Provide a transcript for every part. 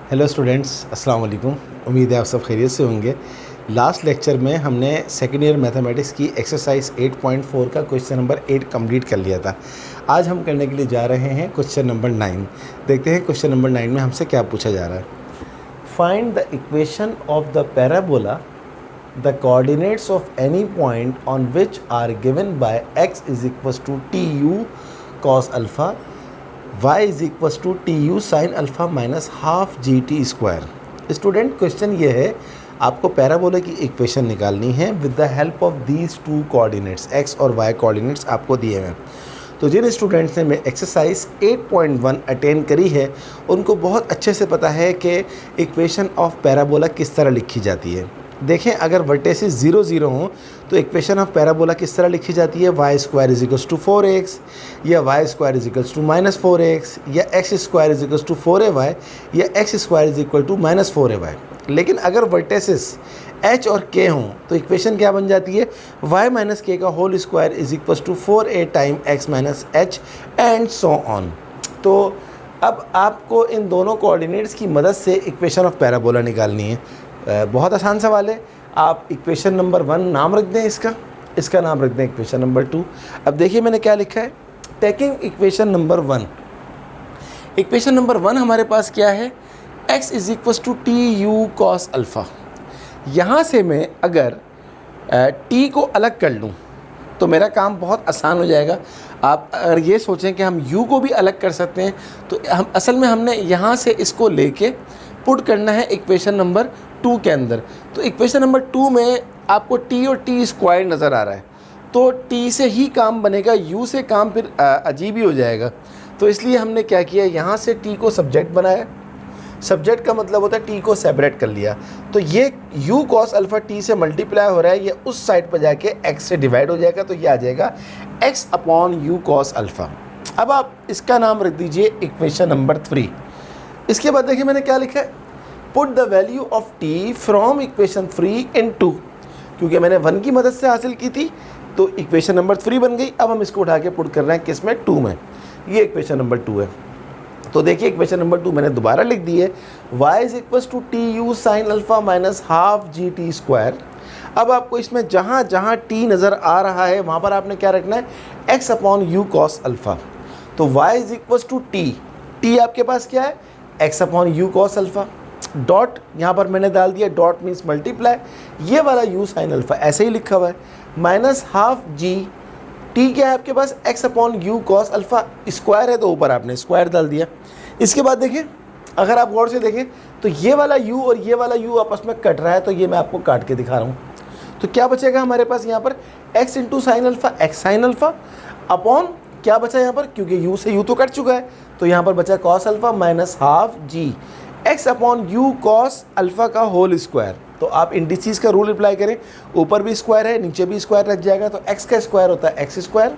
Hello students, अस्सलाम वालेकुम। उम्मीद है आप सब खैरियत से होंगे। लास्ट लेक्चर में हमने सेकेंड ईयर मैथमेटिक्स की एक्सरसाइज 8.4 का क्वेश्चन नंबर 8 कंप्लीट कर लिया था। आज हम करने के लिए जा रहे हैं क्वेश्चन नंबर 9। देखते हैं क्वेश्चन नंबर 9 में हमसे क्या पूछा जा रहा है। Find the equation of the parabola, the coordinates of any point on which are given by x is equal to t u cos alpha, y is equal to t u sine alpha minus half g t square. Student, question ये है, आपको parabola की equation निकालनी है with the help of these two coordinates, x और y coordinates आपको दिए हैं। तो जिन स्टूडेंट्स ने एक्सरसाइज 8.1 अटेंड करी है उनको बहुत अच्छे से पता है कि इक्वेशन ऑफ पैराबोला किस तरह लिखी जाती है। देखें, अगर वर्टेसिस 0 0 हों तो इक्वेशन ऑफ पैराबोला किस तरह लिखी जाती है, y square is equals to 4x या y square is equals to minus 4x या x square is equals to 4ay या x square is equal to minus 4ay। लेकिन अगर वर्टेसिस h और k हों तो इक्वेशन क्या बन जाती है, y माइनस k का whole square is equals to 4a time x minus h and so on. तो अब आपको इन दोनों कोऑर्डिनेट्स की मदद से इक्वेशन ऑफ पैराबोला निकालनी है। बहुत आसान सवाल है। आप इक्वेशन नंबर 1 नाम रख दें, इसका नाम रख दें इक्वेशन नंबर 2। अब देखिए मैंने क्या लिखा है, taking equation number 1। Equation number 1 हमारे पास क्या है, x is equal to t u cos alpha. यहाँ से मैं अगर t को अलग कर लूँ तो मेरा काम बहुत आसान हो जाएगा। आप अगर ये सोचें कि हम u को भी अलग कर सकते हैं तो हम असल में हमने यहाँ से इसको लेके पुट करना है इक्वेशन नंबर 2 के अंदर। तो इक्वेशन नंबर 2 में आपको t और t स्क्वायर नज़र आ रहा है, तो t से ही काम बनेगा, u से काम फिर अजीब ही हो जाएगा। तो इसलिए हमने क्या किया, यहाँ से t को सब्जेक्ट बनाया। सब्जेक्ट का मतलब होता है t को सेपरेट कर लिया। तो ये u कॉस अल्फ़ा t से मल्टीप्लाई हो रहा है, ये उस साइड पर जाके x से डिवाइड हो जाएगा, तो ये आ जाएगा x upon u cos alpha. अब आप इसका नाम रख दीजिए इक्वेशन नंबर 3। इसके बाद देखिए मैंने क्या लिखा है, put the value of t from equation 3 इन 2। क्योंकि मैंने 1 की मदद से हासिल की थी तो इक्वेशन नंबर 3 बन गई। अब हम इसको उठा के पुट कर रहे हैं किस में, 2 में। ये इक्वेशन नंबर 2 है। तो देखिए इक्वेशन नंबर 2 मैंने दोबारा लिख दी है, y is equal to t u sine alpha minus half g t square. अब आपको इसमें जहाँ जहाँ t नज़र आ रहा है वहाँ पर आपने क्या रखना है, x upon u cos alpha. तो y is equal to t आपके पास क्या है, x upon u cos alpha. Dot यहाँ पर मैंने डाल दिया, डॉट मीन्स मल्टीप्लाई, ये वाला u साइन अल्फ़ा ऐसे ही लिखा हुआ है, माइनस हाफ जी टी क्या है आपके पास, x upon u cos alpha. Square है तो ऊपर आपने स्क्वायर डाल दिया। इसके बाद देखें, अगर आप गौर से देखें तो ये वाला u और ये वाला u आपस में कट रहा है, तो ये मैं आपको काट के दिखा रहा हूँ। तो क्या बचेगा हमारे पास यहाँ पर, x into sine alpha, x sine alpha upon क्या बचा यहाँ पर, क्योंकि u से u तो कट चुका है, तो यहाँ पर बचा cos alpha minus half g x upon u cos alpha का होल स्क्वायर। तो आप इंडिसीज का रूल अप्लाई करें, ऊपर भी स्क्वायर है नीचे भी स्क्वायर लग जाएगा। तो x का स्क्वायर होता है एक्स स्क्वायर,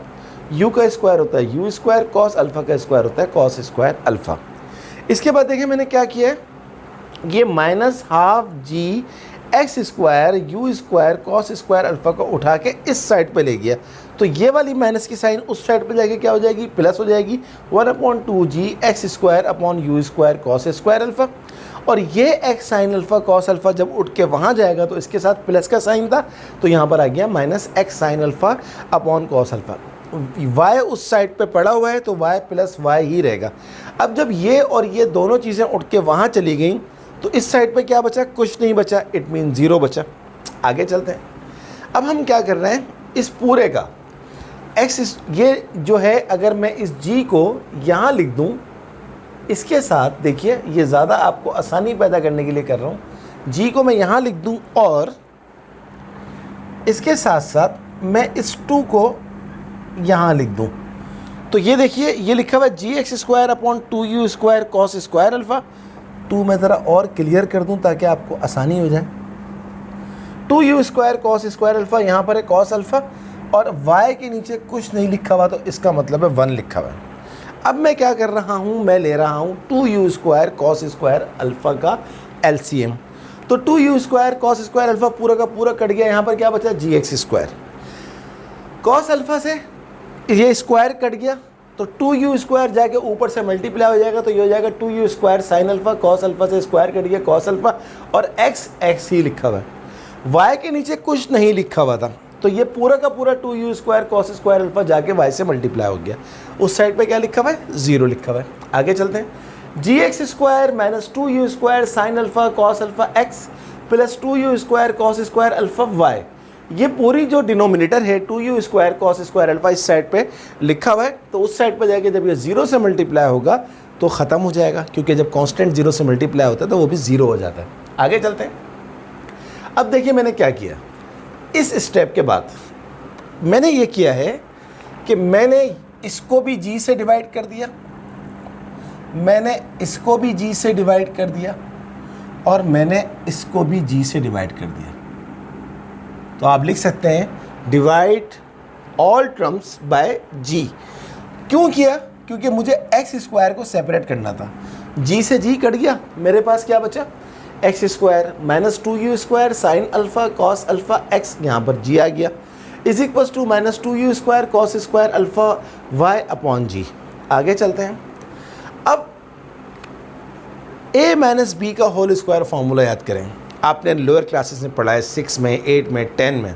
u का स्क्वायर होता है यू स्क्वायर, कॉस अल्फ़ा का स्क्वायर होता है कॉस स्क्वायर अल्फ़ा। इसके बाद देखिए मैंने क्या किया है, ये minus half g x square u square cos square alpha को उठा के इस साइड पे ले गया। तो ये वाली माइनस की साइन उस साइड पे जाके क्या हो जाएगी, प्लस हो जाएगी, 1/2 g x square upon u square cos square alpha. और ये x sine alpha cos alpha जब उठ के वहाँ जाएगा तो इसके साथ प्लस का साइन था, तो यहाँ पर आ गया minus x sine alpha upon cos alpha. y उस साइड पे पड़ा हुआ है तो y प्लस y ही रहेगा। अब जब ये और ये दोनों चीज़ें उठ के वहाँ चली गई तो इस साइड पे क्या बचा, कुछ नहीं बचा, इट मीन 0 बचा। आगे चलते हैं। अब हम क्या कर रहे हैं, इस पूरे का x ये जो है, अगर मैं इस g को यहाँ लिख दूँ, इसके साथ देखिए ये ज़्यादा आपको आसानी पैदा करने के लिए कर रहा हूँ, g को मैं यहाँ लिख दूँ और इसके साथ साथ मैं इस 2 को यहाँ लिख दूँ। तो ये देखिए ये लिखा हुआ है g x square upon 2u square cos square alpha. 2 मैं ज़रा और क्लियर कर दूँ ताकि आपको आसानी हो जाए। 2u square cos square alpha, यहाँ पर है कॉस अल्फ़ा और y के नीचे कुछ नहीं लिखा हुआ, तो इसका मतलब है 1 लिखा हुआ है। अब मैं क्या कर रहा हूँ, मैं ले रहा हूँ 2u square cos square alpha का एलसीएम। तो 2u square cos square alpha पूरा का पूरा कट गया, यहाँ पर क्या बचा, जी एक्स स्क्वायर। कॉस अल्फ़ा से ये स्क्वायर कट गया, तो 2u² जाके ऊपर से मल्टीप्लाई हो जाएगा, तो ये हो जाएगा 2u² sine alpha cos alpha से स्क्वायर कर दिया कॉस अल्फा, और x ही लिखा हुआ है, y के नीचे कुछ नहीं लिखा हुआ था, तो ये पूरा का पूरा 2u² कॉस स्क्वायर अल्फा जाके y से मल्टीप्लाई हो गया। उस साइड पे क्या लिखा हुआ है, 0 लिखा हुआ है। आगे चलते हैं, gx² minus 2u² sine alpha cos alpha x plus 2u² cos square alpha y, ये पूरी जो डिनोमिनेटर है 2u² कॉस स्क्वायर अल्फा इस साइड पे लिखा हुआ है, तो उस साइड पे जाके जब ये 0 से मल्टीप्लाई होगा तो ख़त्म हो जाएगा, क्योंकि जब कांस्टेंट 0 से मल्टीप्लाई होता है तो वो भी 0 हो जाता है। आगे चलते हैं। अब देखिए मैंने क्या किया, इस स्टेप के बाद मैंने ये किया है कि मैंने इसको भी g से डिवाइड कर दिया, मैंने इसको भी g से डिवाइड कर दिया, और मैंने इसको भी g से डिवाइड कर दिया। तो आप लिख सकते हैं divide all terms by g। क्यों किया, क्योंकि मुझे x² को सेपरेट करना था। g से g कट गया, मेरे पास क्या बचा, x² minus 2u² sine alpha cos alpha x, यहाँ पर g आ गया, is equal to minus 2u² cos square alpha y upon g। आगे चलते हैं। अब a माइनस बी का होल स्क्वायर फॉर्मूला याद करें, आपने लोअर क्लासेस में पढ़ा है 6 में 8 में 10 में।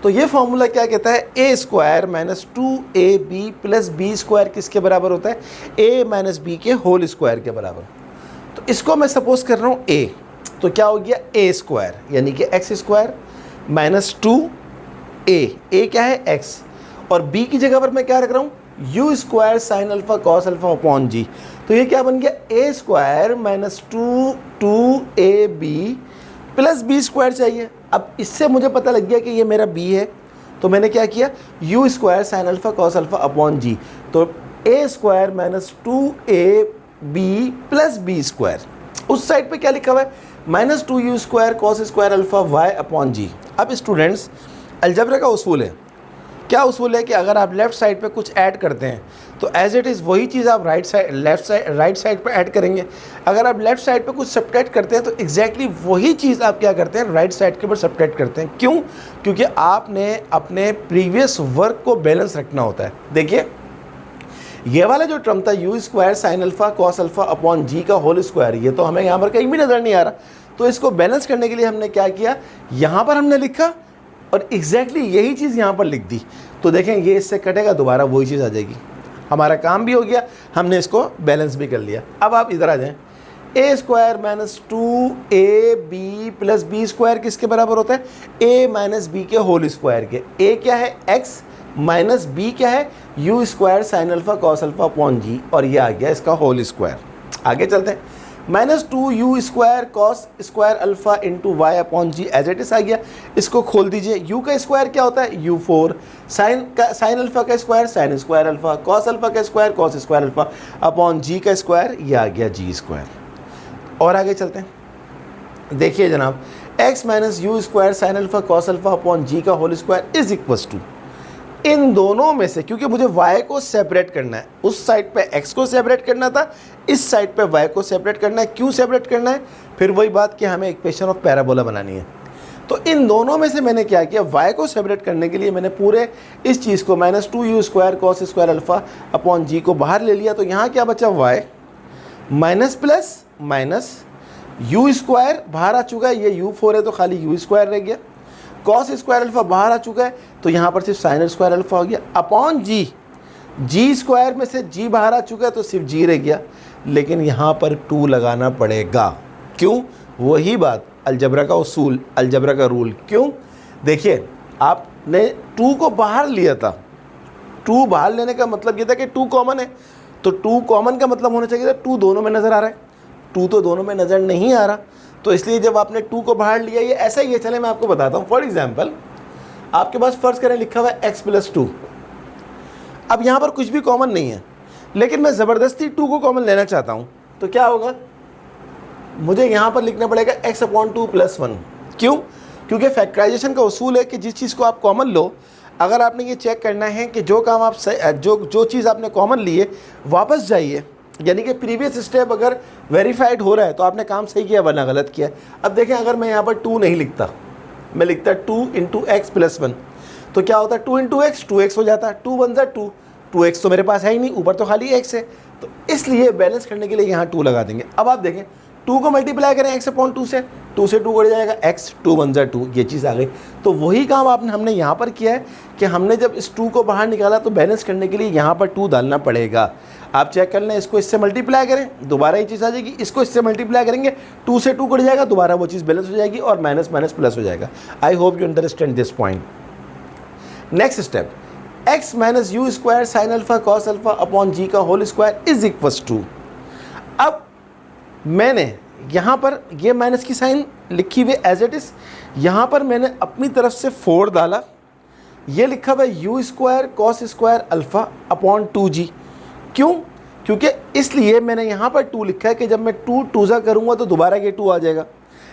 तो ये फॉर्मूला क्या कहता है, a² minus 2ab plus b² किसके बराबर होता है, a माइनस बी के होल स्क्वायर के बराबर। तो इसको मैं सपोज कर रहा हूँ a, तो क्या हो गया a² यानी कि x² माइनस 2a क्या है x, और b की जगह पर मैं क्या रख रहा हूँ u² sine alpha cos alpha upon g। तो ये क्या बन गया a² minus 2ab plus b² चाहिए। अब इससे मुझे पता लग गया कि ये मेरा b है, तो मैंने क्या किया u² sine alpha cos alpha upon g, तो a² minus 2ab plus b²। उस साइड पे क्या लिखा हुआ है minus 2u² cos square alpha y upon g। अब स्टूडेंट्स अलजेब्रा का उसूल है, क्या उसूल है कि अगर आप लेफ़्ट साइड पे कुछ ऐड करते हैं तो एज इट इज़ वही चीज़ आप राइट साइड पे ऐड करेंगे। अगर आप लेफ़्ट साइड पे कुछ सब्ट्रैक्ट करते हैं तो एग्जैक्टली वही चीज़ आप क्या करते हैं राइट साइड के ऊपर सब्ट्रैक्ट करते हैं। क्यों, क्योंकि आपने अपने प्रीवियस वर्क को बैलेंस रखना होता है। देखिए ये वाला जो टर्म था u² sine alpha cos alpha upon g का होल स्क्वायर, ये तो हमें यहाँ पर कहीं भी नज़र नहीं आ रहा, तो इसको बैलेंस करने के लिए हमने क्या किया, यहाँ पर हमने लिखा और एग्जैक्टली यही चीज़ यहाँ पर लिख दी। तो देखें ये इससे कटेगा, दोबारा वही चीज़ आ जाएगी, हमारा काम भी हो गया, हमने इसको बैलेंस भी कर लिया। अब आप इधर आ जाएं, a² minus 2ab plus b² किसके बराबर होता है, a माइनस बी के होल स्क्वायर के। a क्या है x माइनस b क्या है u² sine alpha cos alpha upon g, और ये आ गया इसका होल स्क्वायर। आगे चलते हैं, minus 2u² cos square alpha into y upon g as it is आ गया। इसको खोल दीजिए, u का स्क्वायर क्या होता है u4, साइन अल्फा का square sine square alpha, cos alpha का square cos square alpha upon g का स्क्वायर, ये आ गया g²। और आगे चलते हैं, देखिए जनाब x minus u² sine alpha cos alpha upon g का whole square is equal to, इन दोनों में से, क्योंकि मुझे y को सेपरेट करना है, उस साइड पे x को सेपरेट करना था, इस साइड पे y को सेपरेट करना है। क्यों सेपरेट करना है, फिर वही बात कि हमें इक्वेशन ऑफ पैराबोला बनानी है। तो इन दोनों में से मैंने क्या किया, y को सेपरेट करने के लिए मैंने पूरे इस चीज़ को minus 2u² cos square alpha upon g को बाहर ले लिया। तो यहाँ क्या बचा y minus plus minus u² बाहर आ चुका है, ये u4 है तो खाली u² रह गया, कॉस स्क्वायर अल्फा बाहर आ चुका है तो यहाँ पर सिर्फ साइन स्क्वायर अल्फा हो गया अपॉन g² में से g बाहर आ चुका है तो सिर्फ g रह गया, लेकिन यहाँ पर 2 लगाना पड़ेगा। क्यों, वही बात अलजबरा का उसूल, अलजबरा का रूल। क्यों, देखिए आपने 2 को बाहर लिया था, 2 बाहर लेने का मतलब ये था कि 2 कॉमन है, तो 2 कॉमन का मतलब होना चाहिए था 2 दोनों में नज़र आ रहा है, 2 तो दोनों में नज़र नहीं आ रहा, तो इसलिए जब आपने 2 को बाहर लिया, ये ऐसा ही है। चले मैं आपको बताता हूँ, फॉर एग्जांपल आपके पास फ़र्ज़ करें लिखा हुआ है x प्लस 2, अब यहाँ पर कुछ भी कॉमन नहीं है, लेकिन मैं ज़बरदस्ती 2 को कॉमन लेना चाहता हूँ, तो क्या होगा, मुझे यहाँ पर लिखना पड़ेगा x अपॉन 2 प्लस 1। क्यों, क्योंकि फैक्टराइजेशन का उसूल है कि जिस चीज़ को आप कॉमन लो, अगर आपने ये चेक करना है कि जो काम आप जो चीज़ आपने कॉमन ली है वापस जाइए, यानी कि प्रीवियस स्टेप अगर वेरीफाइड हो रहा है तो आपने काम सही किया वरना गलत किया। अब देखें अगर मैं यहाँ पर 2 नहीं लिखता, मैं लिखता 2 इंटू एक्स प्लस 1, तो क्या होता है 2 इंटू एक्स 2x हो जाता है, 2 1 ज़ा 2, 2x तो मेरे पास है ही नहीं, ऊपर तो खाली x है, तो इसलिए बैलेंस करने के लिए यहाँ 2 लगा देंगे। अब आप देखें 2 को मल्टीप्लाई करें x/2 से, 2 से 2 कट जाएगा, x 2 1 जा 2, ये चीज़ आ गई। तो वही काम हमने यहाँ पर किया है कि हमने जब इस 2 को बाहर निकाला तो बैलेंस करने के लिए यहाँ पर 2 डालना पड़ेगा। आप चेक कर लें, इसको इससे मल्टीप्लाई करें, दोबारा ये चीज़ आ जाएगी, इसको इससे मल्टीप्लाई करेंगे, 2 से 2 कट जाएगा, दोबारा वो चीज़ बैलेंस हो जाएगी और माइनस माइनस प्लस हो जाएगा। I hope you understand this point. Next step, x minus u square sine alpha cos alpha upon g का whole square is equals to. अब मैंने यहाँ पर ये माइनस की साइन लिखी हुई एज इट इज़, यहाँ पर मैंने अपनी तरफ से 4 डाला, ये लिखा हुआ है you square cos square alpha upon 2g। क्यों? क्योंकि इसलिए मैंने यहाँ पर 2 लिखा है कि जब मैं 2 2 करूँगा तो दोबारा ये 2 आ जाएगा।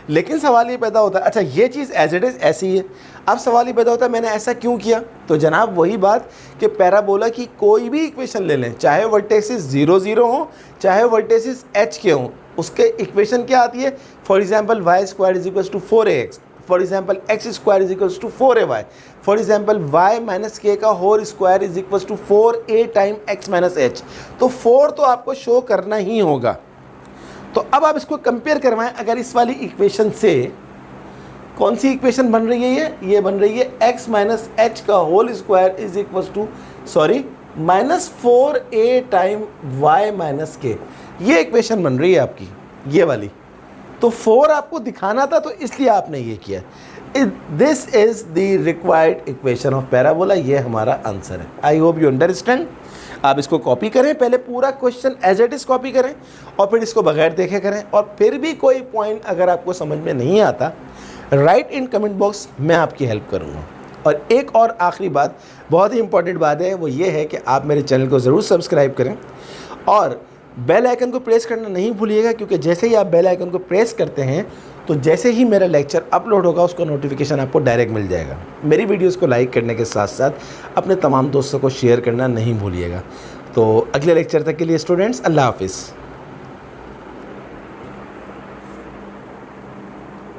लेकिन सवाल ये पैदा होता है, अच्छा ये चीज़ एज इट इज़ ऐसी ही है, अब सवाल ये पैदा होता है मैंने ऐसा क्यों किया? तो जनाब वही बात कि पैराबोला की कोई भी इक्वेशन ले लें, चाहे वर्टेसिस 0 0 हो, चाहे वर्टेसिस h के हों, उसके इक्वेशन क्या आती है? For example y square is equals to 4ax, for example x square is equals to 4ay, for example y minus k का whole square is equals to 4a time x minus h। तो 4 तो आपको show करना ही होगा। तो अब आप इसको कंपेयर करवाएं, अगर इस वाली इक्वेशन से कौन सी इक्वेशन बन रही है? ये बन रही है x माइनस एच का whole square is equals to minus 4a time y minus k, ये इक्वेशन बन रही है आपकी, ये वाली। तो 4 आपको दिखाना था तो इसलिए आपने ये किया। This is the required equation of parabola, ये हमारा आंसर है। I hope you understand. आप इसको कॉपी करें, पहले पूरा question as it is copy करें और फिर इसको बगैर देखे करें, और फिर भी कोई पॉइंट अगर आपको समझ में नहीं आता, राइट इन कमेंट बॉक्स, मैं आपकी हेल्प करूँगा। और एक और आखिरी बात, बहुत ही इंपॉर्टेंट बात है, वो ये है कि आप मेरे चैनल को ज़रूर सब्सक्राइब करें और बेल आइकन को प्रेस करना नहीं भूलिएगा, क्योंकि जैसे ही आप बेल आइकन को प्रेस करते हैं तो जैसे ही मेरा लेक्चर अपलोड होगा उसका नोटिफिकेशन आपको डायरेक्ट मिल जाएगा। मेरी वीडियोस को लाइक करने के साथ साथ अपने तमाम दोस्तों को शेयर करना नहीं भूलिएगा। तो अगले लेक्चर तक के लिए स्टूडेंट्स, अल्लाह हाफिज़।